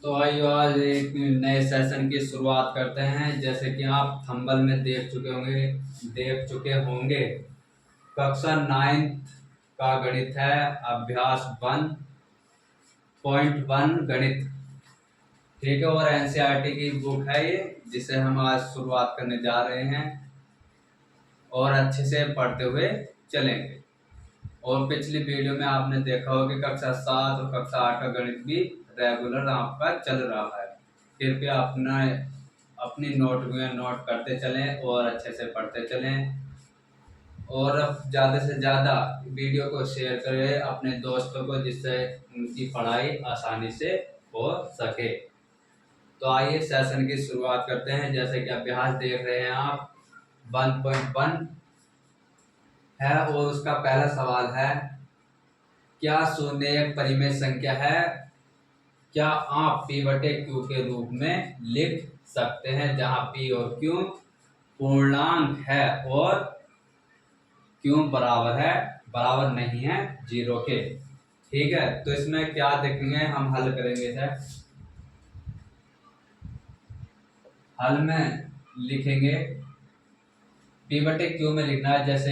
तो आइए आज एक नए सेशन की शुरुआत करते हैं। जैसे कि आप थंबनेल में देख चुके होंगे कक्षा 9th का गणित है, अभ्यास 1.1 गणित। ठीक है, और एनसीईआरटी की बुक है ये, जिसे हम आज शुरुआत करने जा रहे हैं और अच्छे से पढ़ते हुए चलेंगे। और पिछली वीडियो में आपने देखा होगा कि कक्षा 7 और कक्षा 8 का गणित भी रेगुलर आपका चल रहा है। कृपया अपनी नोटबुक में नोट करते चलें और अच्छे से पढ़ते चलें। और अब ज़्यादा से ज़्यादा वीडियो को शेयर करें अपने दोस्तों को, जिससे उनकी पढ़ाई आसानी से हो सके। तो आइए सेशन की शुरुआत करते हैं। जैसे कि अभ्यास देख रहे हैं आप, 1.1 है और उसका पहला सवाल है, क्या शून्य एक परिमेय संख्या है? क्या आप P बटे Q के रूप में लिख सकते हैं, जहां P और Q पूर्णांक है और Q बराबर नहीं है 0 के। ठीक है, तो इसमें क्या देखेंगे, हम हल करेंगे इसे। हल में लिखेंगे, P बटे Q में लिखना है जैसे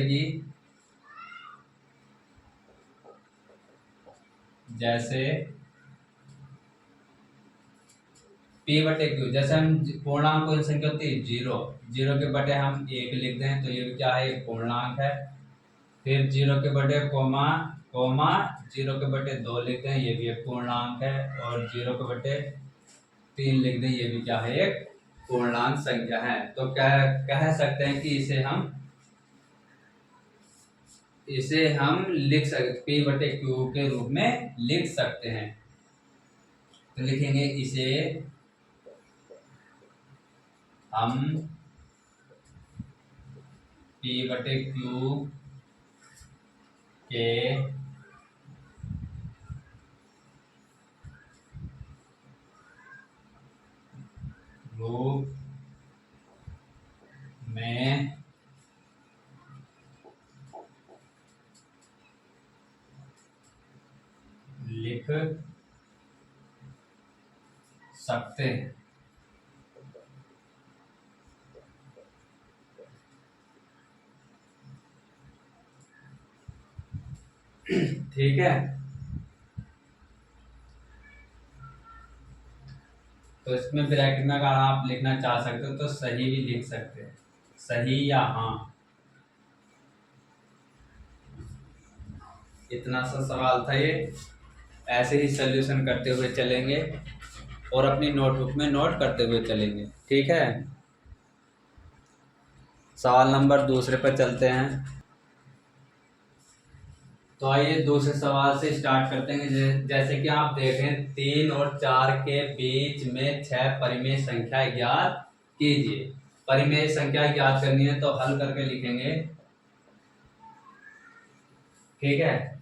P बटे Q, जैसे हम पूर्णांक कोई संख्या होती है 0 के बटे हम 1 लिख दें तो ये क्या है, एक पूर्णांक है। फिर 0 के बटे कोमा 0 के बटे 2 लिख दें, ये भी एक पूर्णांक है। और 0 के बटे 3 लिख दें, ये भी क्या है, एक पूर्णांक संख्या है। तो कह सकते हैं कि इसे हम लिख सकते P बटे Q के रूप में लिख सकते हैं। तो लिखेंगे इसे हम P बटे Q के रूप में लिख सकते हैं। ठीक है, तो इसमें ब्रैकेट में अगर आप लिखना चाह सकते हो तो सही भी लिख सकते हैं, सही या हाँ। इतना सा सवाल था ये। ऐसे ही सॉल्यूशन करते हुए चलेंगे और अपनी नोटबुक में नोट करते हुए चलेंगे। ठीक है, सवाल नंबर दूसरे पर चलते हैं। तो आइए दूसरे सवाल से स्टार्ट करते हैं। जैसे कि आप देखें, 3 और 4 के बीच में 6 परिमेय संख्या ज्ञात कीजिए। परिमेय संख्या ज्ञात करनी है तो हल करके लिखेंगे। ठीक है,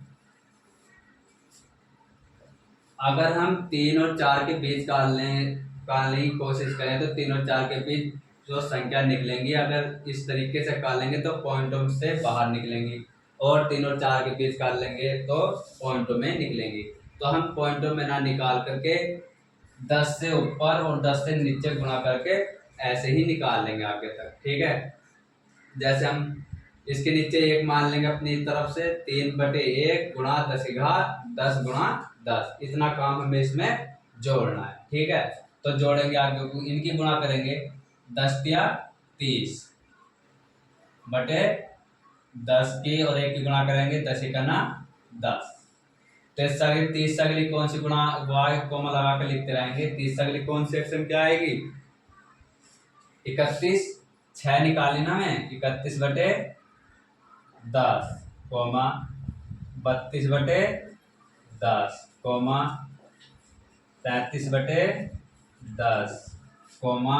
अगर हम 3 और 4 के बीच निकालने की कोशिश करें तो 3 और 4 के बीच जो संख्या निकलेंगी, अगर इस तरीके से निकालेंगे तो पॉइंटों से बाहर निकलेंगी, और 3 और 4 के बीच निकाल लेंगे तो पॉइंटों में निकलेंगी। तो हम पॉइंटों में ना निकाल करके 10 से ऊपर और 10 से नीचे गुणा करके ऐसे ही निकाल लेंगे आगे तक। ठीक है, जैसे हम इसके नीचे 1 मान लेंगे अपनी तरफ से, 3/1 गुणा 10 गुणा 10, इतना काम हमें इसमें जोड़ना है। ठीक है, तो जोड़ेंगे आगे को, इनकी गुणा करेंगे, 10 या 30 बटे 10 की, और 1 की गुणा करेंगे 10 का ना 10। तो 30 अगली कौन सी गुणा कोमा लगा कर लिखते रहेंगे। 30 अगली कौन सी संख्या आएगी, 31। 6 निकाली ना मैं, 31 बटे 10 कोमा 32 बटे 10 कोमा 33 बटे 10 कोमा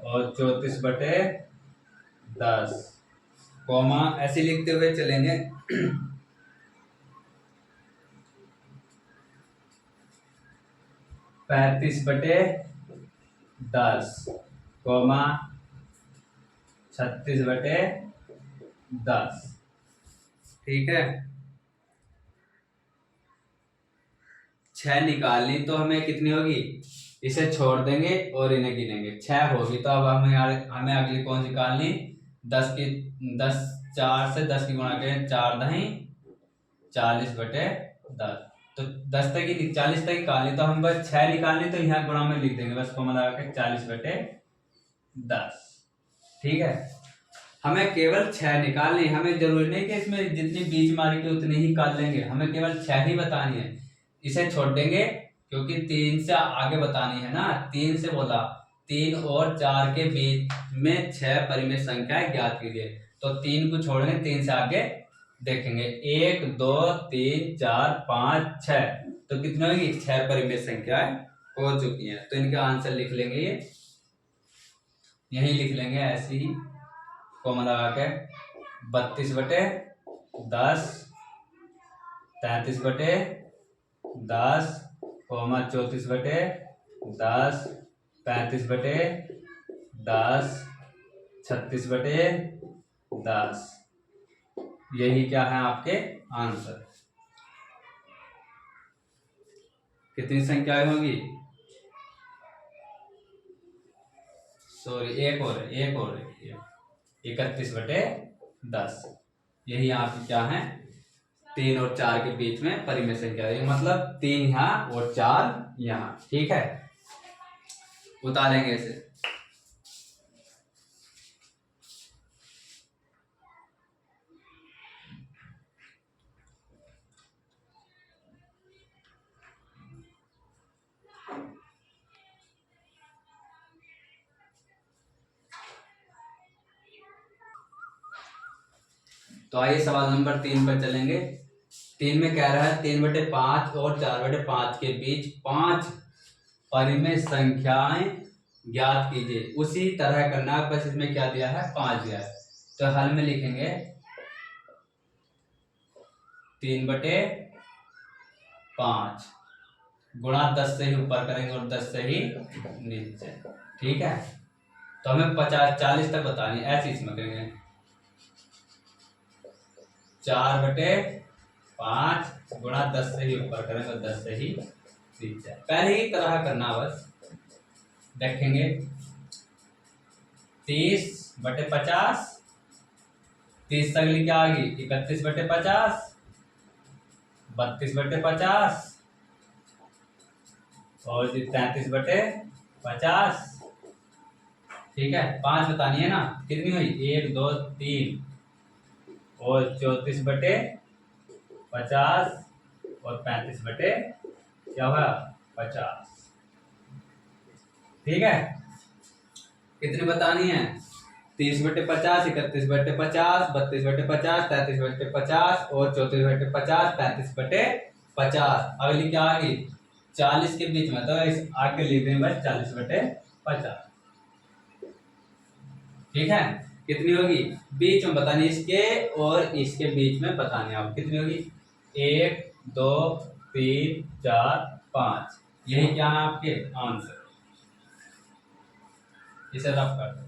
और 34 बटे 10 कोमा, ऐसे लिखते हुए चलेंगे। 35 बटे 10 कोमा 36 बटे 10। ठीक है, 6 निकालनी तो हमें कितनी होगी, इसे छोड़ देंगे और इन्हें गिनेंगे, 6 होगी। तो अब हमें अगली कौन सी निकालनी, 10 की 10 4 से 10 की गुणा करें, 4 दही 40/10। तो 10 तक की 40 तक निकालनी तो हम बस 6 निकालनी तो यहाँ गुणा में लिख देंगे बस कॉमा लगा के 40/10। ठीक है, हमें केवल 6 निकालनी, हमें जरूरी नहीं कि इसमें जितनी बीच मारी के उतनी ही निकाल लेंगे, हमें केवल 6 ही बतानी है। इसे छोड़ देंगे क्योंकि 3 से आगे बतानी है ना, 3 से बोला 3 और 4 के बीच में 6 परिमेय संख्याएं ज्ञात कीजिए। तो 3 को छोड़ेंगे, 3 से आगे देखेंगे, 1 2 3 4 5 6, तो कितनी होगी, 6 परिमेय संख्याएं हो चुकी हैं। तो इनका आंसर लिख लेंगे, ये यही लिख लेंगे ऐसे ही कॉमा लगा के, 32/10, 33/10, 34/10, 35/10, 36/10। यही क्या है आपके आंसर। कितनी संख्याएं होगी, सॉरी एक और 31/10। यही आपकी क्या है, 3 और 4 के बीच में परिमेय संख्या है, मतलब 3 यहाँ और 4 यहाँ। ठीक है, उतारेंगे इसे। तो आइए सवाल नंबर 3 पर चलेंगे। 3 में कह रहा है 3/5 और 4/5 के बीच 5 परिमेय संख्याएं ज्ञात कीजिए। उसी तरह करना है, बस इसमें क्या दिया है, 5 दिया है। तो हल में लिखेंगे 3/5 गुणा 10 से ही ऊपर करेंगे और 10 से ही नीचे। ठीक है, तो हमें 40 तक बतानी है, ऐसे इसमें करेंगे 4/5 गुणा 10 से ही ऊपर करेंगे और 10 से ही नीचे। पहले ही तरह करना, बस देखेंगे 30/50, 30 अगली क्या आ गई, 31/50, 32/50 और 33/50। ठीक है, 5 बतानी है ना, कितनी हुई, 1 2 3 और 34/50 और 35/50। ठीक है, कितनी बतानी है, 30/50, 31/50, 32/50, 33/50 और 34/50, 35/50। अगली क्या आ गई, 40 के बीच में, तो इस आगे लिख दें बस 40/50। ठीक है, कितनी होगी, बीच में बतानी, इसके और इसके बीच में बतानी आप, कितनी होगी, 1 2 3 4 5। यही क्या है आपके आंसर। इसे रफ कर दो,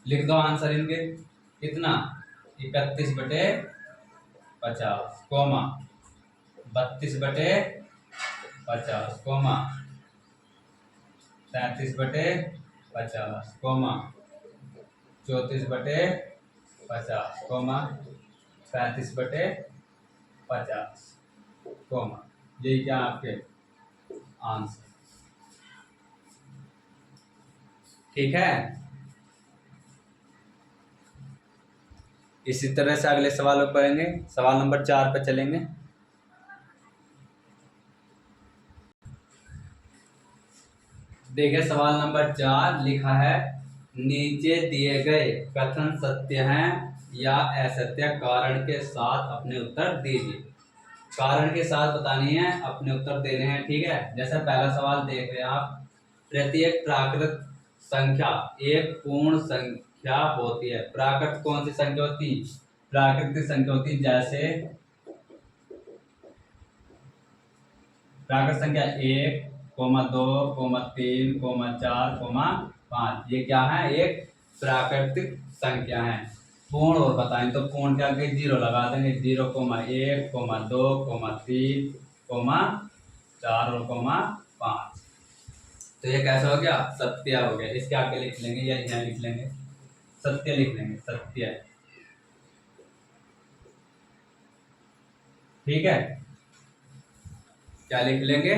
लिख दो आंसर इनके, कितना, 31/50 comma 32/50 comma 33/50 comma 34/50 comma 35/50 comma. यही क्या आपके आंसर। ठीक है, इसी तरह से अगले सवाल पर पढ़ेंगे। सवाल नंबर 4 पर चलेंगे। देखिए सवाल नंबर 4 लिखा है, नीचे दिए गए कथन सत्य हैं या असत्य, कारण के साथ अपने उत्तर दीजिए। कारण के साथ बतानी है, अपने उत्तर देने हैं। ठीक है, जैसे पहला सवाल देख रहे हैं आप, प्रत्येक प्राकृत संख्या एक पूर्ण संख्या होती है। प्राकृत कौन सी संख्या होती, प्राकृतिक संख्या होती, जैसे प्राकृत संख्या 1, 2, 3, 4, 5। ये क्या है, एक प्राकृतिक संख्या है। पूर्ण और बताएं तो पूर्ण के आगे 0 लगा देंगे, 0,1, 2, 3, 4 और 5। तो ये कैसा हो गया? सत्य हो गया। इसके आगे लिख लेंगे या यहाँ लिख लेंगे, सत्य लिख लेंगे, सत्य। ठीक है, क्या लिख लेंगे?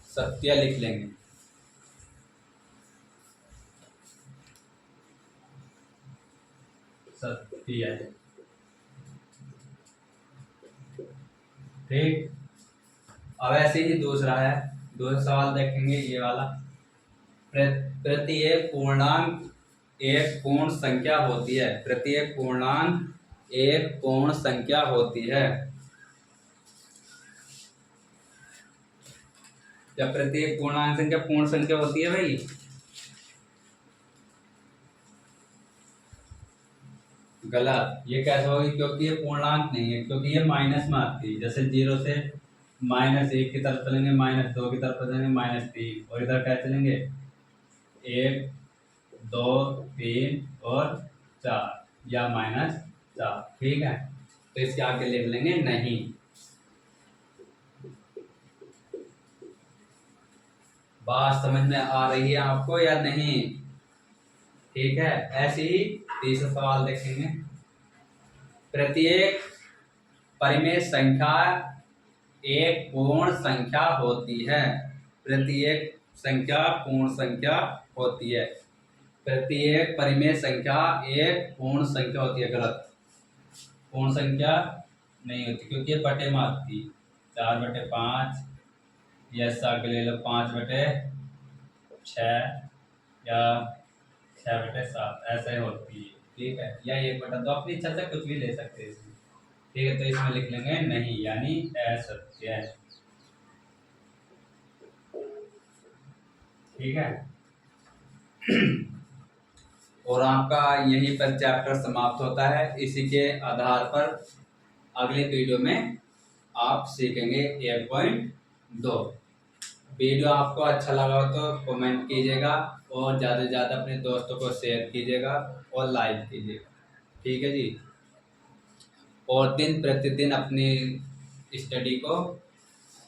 सत्य लिख लेंगे। सत्य। ठीक। अब ऐसे ही दूसरा है, दूसरा सवाल देखेंगे ये वाला। प्रत्येक पूर्णांक एक पूर्ण संख्या होती है। प्रत्येक पूर्णांक एक पूर्ण संख्या होती है। जब प्रत्येक पूर्णांक संख्या पूर्ण संख्या होती है भाई, गलत। ये कैसे होगी? क्योंकि ये पूर्णांक नहीं है, क्योंकि ये माइनस में आती है। जैसे 0 से -1 की तरफ चलेंगे, -2 की तरफ चलेंगे, -3, और इधर क्या चलेंगे? 1, 2, 3 और 4 या -4। ठीक है, तो इसके आगे लिख लेंगे नहीं। बात समझ में आ रही है आपको या नहीं? ठीक है, ऐसे ही तीसरा सवाल देखेंगे। प्रत्येक परिमेय संख्या एक पूर्ण संख्या होती है। प्रत्येक संख्या पूर्ण संख्या होती है। प्रत्येक परिमेय संख्या एक पूर्ण संख्या होती है। गलत, पूर्ण संख्या नहीं होती, क्योंकि ये बटे में आती। 4/5 या आगे ले लो 5/6 या 6/7, ऐसे होती है। ठीक है, या 1/2, अपनी इच्छा से कुछ भी ले सकते हैं इसमें। ठीक है, तो इसमें लिख लेंगे नहीं, यानी असत्य। ठीक है, और आपका यहीं पर चैप्टर समाप्त होता है। इसी के आधार पर अगले वीडियो में आप सीखेंगे 1.2। वीडियो आपको अच्छा लगा हो तो कमेंट कीजिएगा, और ज़्यादा से ज़्यादा अपने दोस्तों को शेयर कीजिएगा और लाइक कीजिएगा। ठीक है जी, और दिन प्रतिदिन अपनी स्टडी को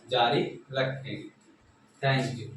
जारी रखेंगे। Thank you.